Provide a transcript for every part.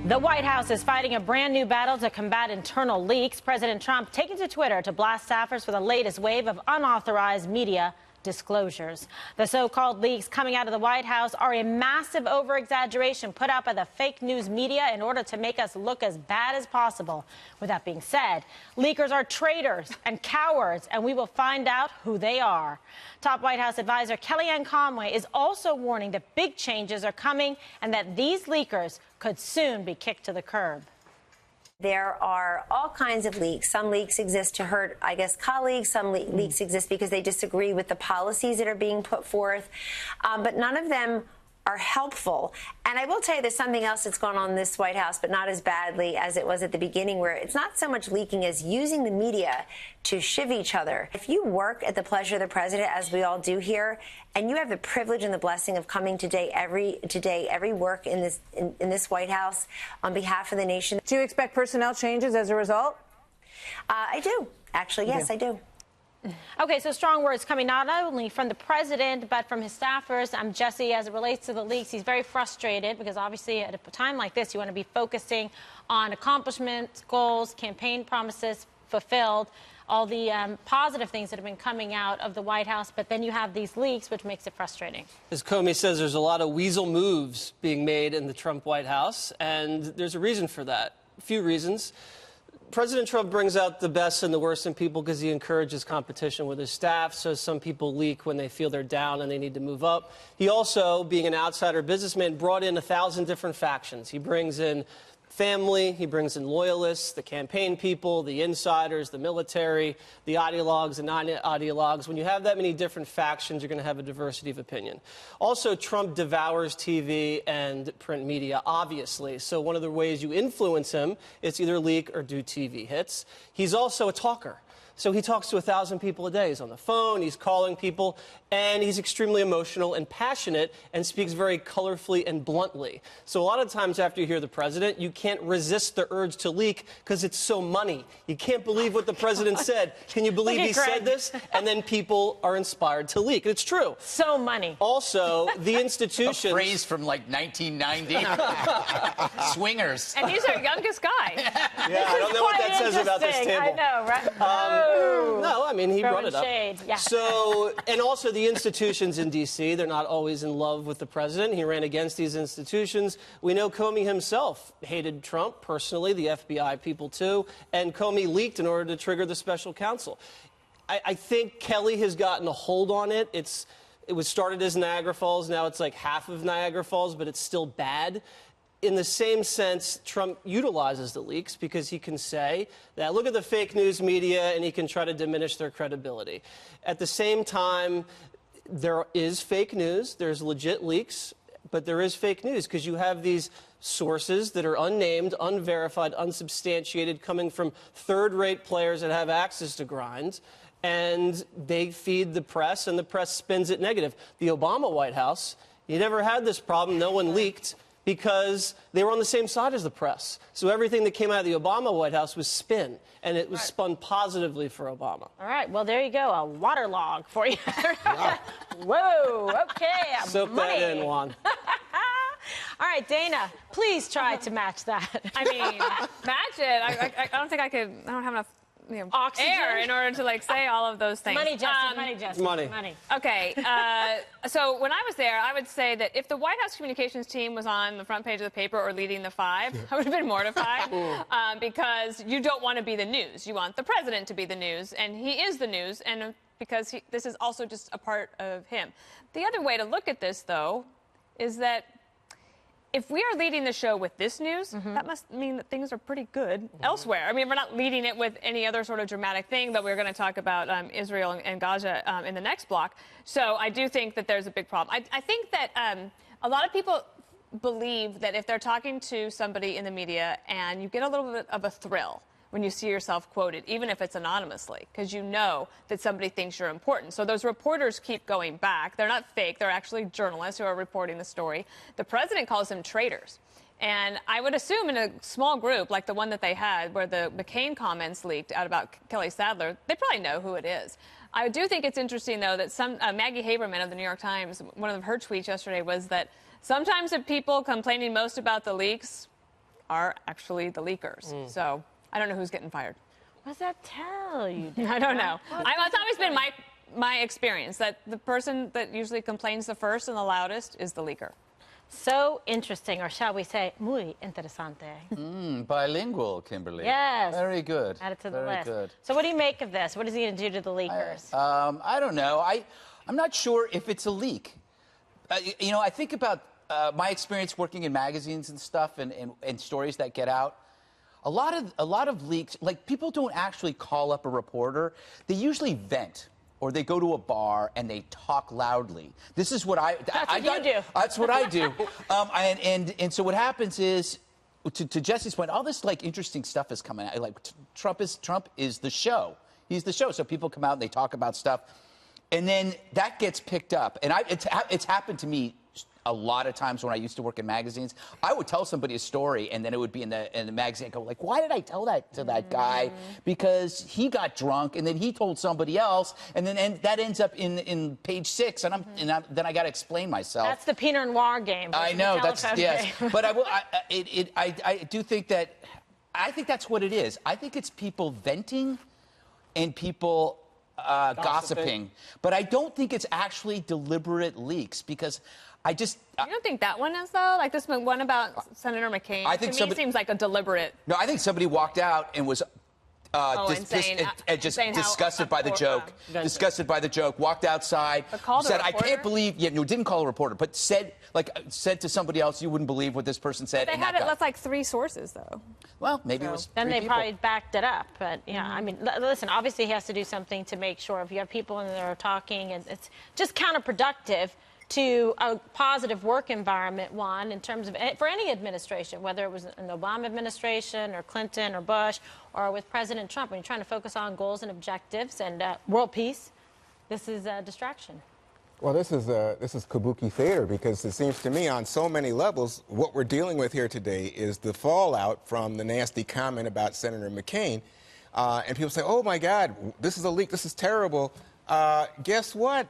The White House is fighting a brand new battle to combat internal leaks. President Trump taking to Twitter to blast staffers for the latest wave of unauthorized media disclosures. The so-called leaks coming out of the White House are a massive over-exaggeration put out by the fake news media in order to make us look as bad as possible. With that being said, leakers are traitors and cowards, and we will find out who they are. Top White House advisor Kellyanne Conway is also warning that big changes are coming and that these leakers could soon be kicked to the curb. There are all kinds of leaks. Some leaks exist to hurt, I guess, colleagues. Some leaks exist because they disagree with the policies that are being put forth. But none of them are helpful. And I will tell you there's something else that's going on in this White House, but not as badly as it was at the beginning, where it's not so much leaking as using the media to shiv each other. If you work at the pleasure of the president, as we all do here, and you have the privilege and the blessing of coming every work in this White House on behalf of the nation. Do you expect personnel changes as a result? I do. Actually, yes, I do. Okay, so strong words coming not only from the president, but from his staffers. Jesse, as it relates to the leaks, he's very frustrated because obviously at a time like this, you want to be focusing on accomplishments, goals, campaign promises fulfilled, all the positive things that have been coming out of the White House. But then you have these leaks, which makes it frustrating. As Comey says, there's a lot of weasel moves being made in the Trump White House, and there's a reason for that. A few reasons. President Trump brings out the best and the worst in people because he encourages competition with his staff, so some people leak when they feel they're down and they need to move up. He also, being an outsider businessman, brought in 1,000 different factions. He brings in family, he brings in loyalists, the campaign people, the insiders, the military, the ideologues and non-ideologues. When you have that many different factions, you're going to have a diversity of opinion. Also, Trump devours TV and print media, obviously. So one of the ways you influence him is either leak or do TV hits. He's also a talker. So he talks to 1,000 people a day. He's on the phone, he's calling people, and he's extremely emotional and passionate and speaks very colorfully and bluntly. So a lot of times after you hear the president, you can't resist the urge to leak because it's so money. You can't believe what the president said. Can you believe he said this? And then people are inspired to leak. It's true. So money. Also, the institutions... A phrase from like 1990. Swingers. And he's our youngest guy. Yeah, I don't know what that says about this table. I know, right? No, I mean, he brought it up. Shade. Yeah. So, and also the institutions in D.C., they're not always in love with the president. He ran against these institutions. We know Comey himself hated Trump personally, the FBI people too, and Comey leaked in order to trigger the special counsel. I think Kelly has gotten a hold on it. It was started as Niagara Falls. Now it's like half of Niagara Falls, but it's still bad. In the same sense, Trump utilizes the leaks because he can say that, look at the fake news media, and he can try to diminish their credibility. At the same time, there is fake news. There's legit leaks, but there is fake news because you have these sources that are unnamed, unverified, unsubstantiated, coming from third-rate players that have access to grinds, and they feed the press, and the press spins it negative. The Obama White House, you never had this problem. No one leaked, because they were on the same side as the press. So everything that came out of the Obama White House was spin, and it was spun positively for Obama. All right, well, there you go, a waterlog for you. Whoa, okay. Soak money. that in, Juan. All right, Dana, please try to match that. I mean, match it. I don't think I could. I don't have enough air in order to say all of those things. Money, Jesse. Money, Jesse. Money. Okay. So when I was there, I would say that if the White House communications team was on the front page of the paper or leading the five, I would have been mortified because you don't want to be the news. You want the president to be the news, and he is the news, and because this is also just a part of him. The other way to look at this, though, is that if we are leading the show with this news, that must mean that things are pretty good elsewhere. I mean, we're not leading it with any other sort of dramatic thing, but we're going to talk about Israel and Gaza in the next block. So I do think that there's a big problem. I think that a lot of people believe that if they're talking to somebody in the media and you get a little bit of a thrill when you see yourself quoted, even if it's anonymously, because you know that somebody thinks you're important. So those reporters keep going back. They're not fake. They're actually journalists who are reporting the story. The president calls them traitors. And I would assume in a small group like the one that they had where the McCain comments leaked out about Kelly Sadler, they probably know who it is. I do think it's interesting, though, that Maggie Haberman of the New York Times, one of her tweets yesterday was that sometimes the people complaining most about the leaks are actually the leakers. So I don't know who's getting fired. What does that tell you? I don't know. It's always been my experience that the person that usually complains the first and the loudest is the leaker. So interesting, or shall we say, muy interesante. Bilingual, Kimberly. Yes. Very good. Add it to the Very list. good. So what do you make of this? What is he going to do to the leakers? I don't know. I'm not sure if it's a leak. I think about my experience working in magazines and stuff and stories that get out. A lot of leaks, like people don't actually call up a reporter. They usually vent. Or they go to a bar and they talk loudly. This is what That's what you do. That's what I do. And so what happens is, to Jesse's point, all this like interesting stuff is coming out. Like Trump is the show. He's the show. So people come out and they talk about stuff, and then that gets picked up. And it's happened to me a lot of times when I used to work in magazines. I would tell somebody a story, and then it would be in the magazine. I'd go like, why did I tell that to that guy? Because he got drunk, and then he told somebody else, and that ends up in page 6, and then I got to explain myself. That's the Pinot Noir game. I know yes, but I do think that I think that's what it is. I think it's people venting and people gossiping, but I don't think it's actually deliberate leaks because. You don't think that one is, though? Like this one about Senator McCain? I think to me, it seems like a deliberate... No, I think somebody walked out and was disgusted by the joke. Disgusted by the joke. Walked outside. Said, "I can't believe." Yeah, no, didn't call a reporter, but said to somebody else, "You wouldn't believe what this person said." But they had it. That's like 3 sources, though. Well, maybe it was. Then 3 they people. probably backed it up. But yeah, I mean, listen. Obviously, he has to do something to make sure if you have people in there talking, and it's just counterproductive to a positive work environment, Juan, in terms of for any administration, whether it was an Obama administration or Clinton or Bush or with President Trump, when you're trying to focus on goals and objectives and world peace, this is a distraction. Well, this is Kabuki theater because it seems to me on so many levels what we're dealing with here today is the fallout from the nasty comment about Senator McCain. And people say, oh, my God, this is a leak. This is terrible. Guess what?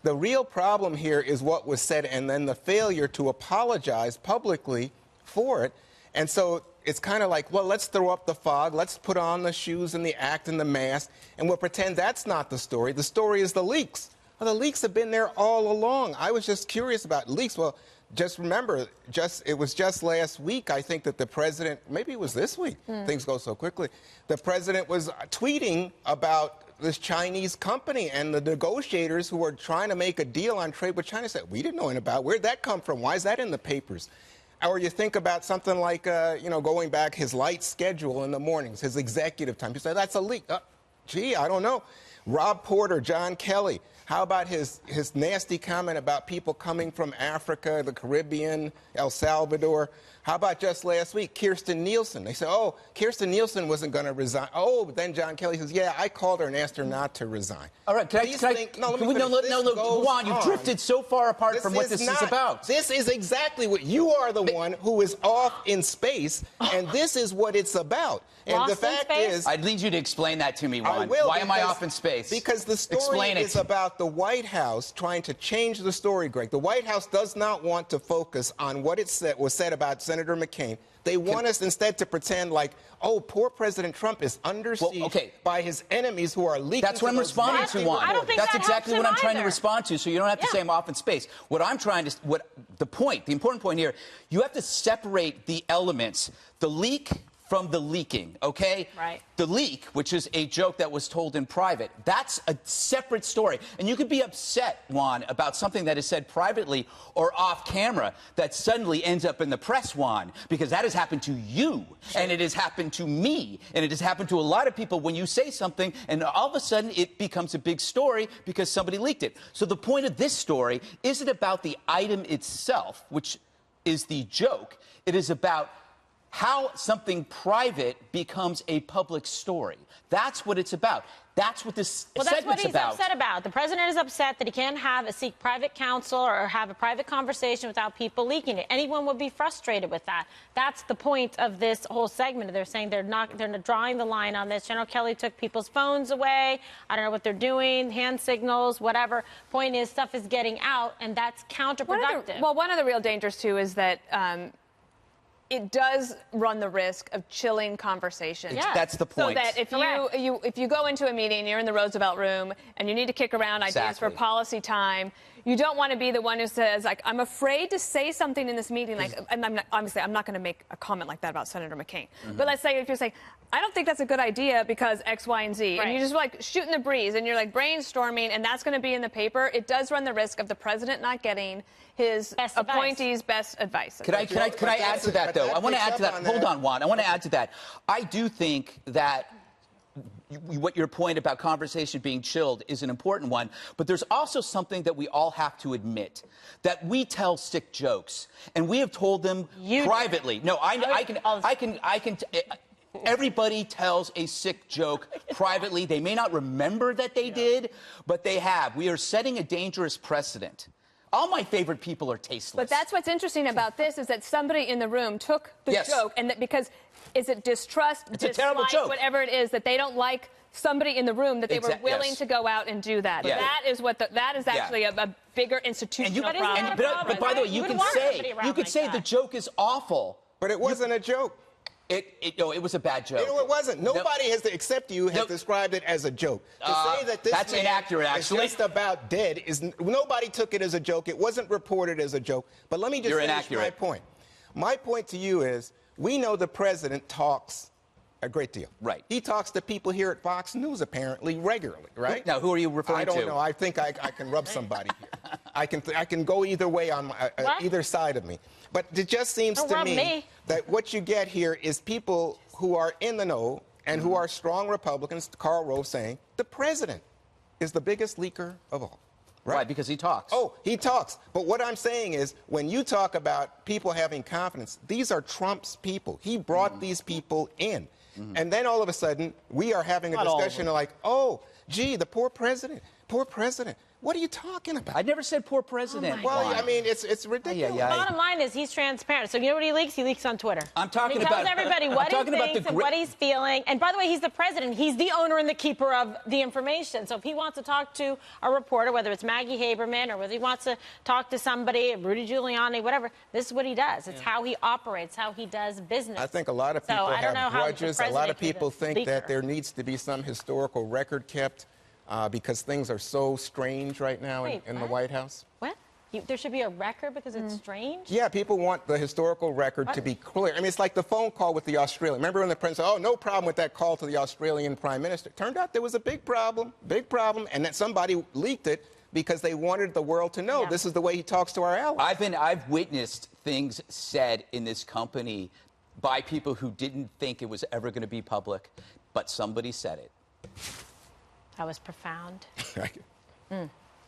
The real problem here is what was said and then the failure to apologize publicly for it. And so it's kind of like, well, let's throw up the fog. Let's put on the shoes and the act and the mask, and we'll pretend that's not the story. The story is the leaks. Well, the leaks have been there all along. I was just curious about leaks. Well, just remember, it was just last week, I think, that the president, maybe it was this week, things go so quickly, the president was tweeting about this Chinese company and the negotiators who were trying to make a deal on trade with China said, we didn't know anything about it. Where'd that come from? Why is that in the papers? Or you think about something like, going back his light schedule in the mornings, his executive time. You say, that's a leak. Gee, I don't know. Rob Porter, John Kelly. How about his nasty comment about people coming from Africa, the Caribbean, El Salvador? How about just last week, Kirstjen Nielsen? They said, oh, Kirstjen Nielsen wasn't going to resign. Oh, but then John Kelly says, yeah, I called her and asked her not to resign. All right, Juan, you've drifted so far apart from what this is about. This is exactly what you are the one who is off in space, and this is what it's about. And the fact is, I'd need you to explain that to me, Juan. I will. Why am I off in space? Because the story is about the White House trying to change the story, Greg. The White House does not want to focus on what was said about Senator McCain. They want us instead to pretend like, oh, poor President Trump is under siege by his enemies who are leaking. That's what I'm responding to, Juan. I don't think that's that exactly what I'm trying to either. respond to, so you don't have to say I'm off in space. The important point here, you have to separate the elements, the leak from the leaking, okay? Right. The leak, which is a joke that was told in private, that's a separate story. And you could be upset, Juan, about something that is said privately or off camera that suddenly ends up in the press, Juan, because that has happened to you, and it has happened to me, and it has happened to a lot of people when you say something, and all of a sudden it becomes a big story because somebody leaked it. So the point of this story isn't about the item itself, which is the joke. It is about how something private becomes a public story. That's what it's about. That's what this segment's about. That's what he's upset about. The president is upset that he can't seek private counsel or have a private conversation without people leaking it. Anyone would be frustrated with that. That's the point of this whole segment. They're saying they're drawing the line on this. General Kelly took people's phones away. I don't know what they're doing, hand signals, whatever. Point is, stuff is getting out, and that's counterproductive. One of the real dangers, too, is that it does run the risk of chilling conversation. Yeah. That's the point. So that if you go into a meeting, you're in the Roosevelt room, and you need to kick around ideas for policy time, you don't want to be the one who says, like, I'm afraid to say something in this meeting. Like, and obviously, I'm not going to make a comment like that about Senator McCain. But let's say if you're saying, I don't think that's a good idea because X, Y, and Z, and you just like shooting the breeze, and you're like brainstorming, and that's going to be in the paper. It does run the risk of the president not getting his appointees' best advice. Can I add to that, though? I want to add to that. Hold on, Juan. I want to add to that. I do think that what your point about conversation being chilled is an important one, but there's also something that we all have to admit, that we tell sick jokes, and we have told them privately. No, I can. Everybody tells a sick joke privately. They may not remember that they did, but they have. We are setting a dangerous precedent. All my favorite people are tasteless. But that's what's interesting about this is that somebody in the room took the joke, and that because is it distrust, it's a terrible joke, whatever it is, that they don't like somebody in the room, that they were willing to go out and do that. That is what that is actually a bigger institutional problem. But by the way, you could say the joke is awful, but it wasn't a joke. It was a bad joke. It wasn't. Nobody has, except you, has described it as a joke. To say that this that's inaccurate, actually. is just about dead is nobody took it as a joke. It wasn't reported as a joke. But let me just finish my point. My point to you is we know the president talks a great deal. Right. He talks to people here at Fox News apparently regularly. Right. Now, who are you referring to? I don't know. I think I can rub somebody here. I can go either way on either side of me. But it just seems to me that what you get here is people who are in the know and who are strong Republicans, Karl Rove saying, the president is the biggest leaker of all. Right? Right, because he talks. Oh, he talks. But what I'm saying is, when you talk about people having confidence, these are Trump's people. He brought these people in. And then all of a sudden, we are having a discussion like, oh, gee, the poor president. Poor president. What are you talking about? I never said poor president. Well, I mean, it's ridiculous. The bottom line is he's transparent. So you know what he leaks? He leaks on Twitter. I'm talking he tells everybody what he thinks and what he's feeling. And by the way, he's the president. He's the owner and the keeper of the information. So if he wants to talk to a reporter, whether it's Maggie Haberman or whether he wants to talk to somebody, Rudy Giuliani, whatever, this is what he does. It's how he operates, how he does business. I think a lot of people have grudges. A lot of people think that there needs to be some historical record kept. Because things are so strange right now in the White House. What? There should be a record because it's strange? Yeah, people want the historical record to be clear. I mean, it's like the phone call with the Australian. Remember when the president said, oh, no problem with that call to the Australian prime minister? Turned out there was a big problem, and that somebody leaked it because they wanted the world to know this is the way he talks to our allies. I've witnessed things said in this company by people who didn't think it was ever going to be public, but somebody said it. That was profound.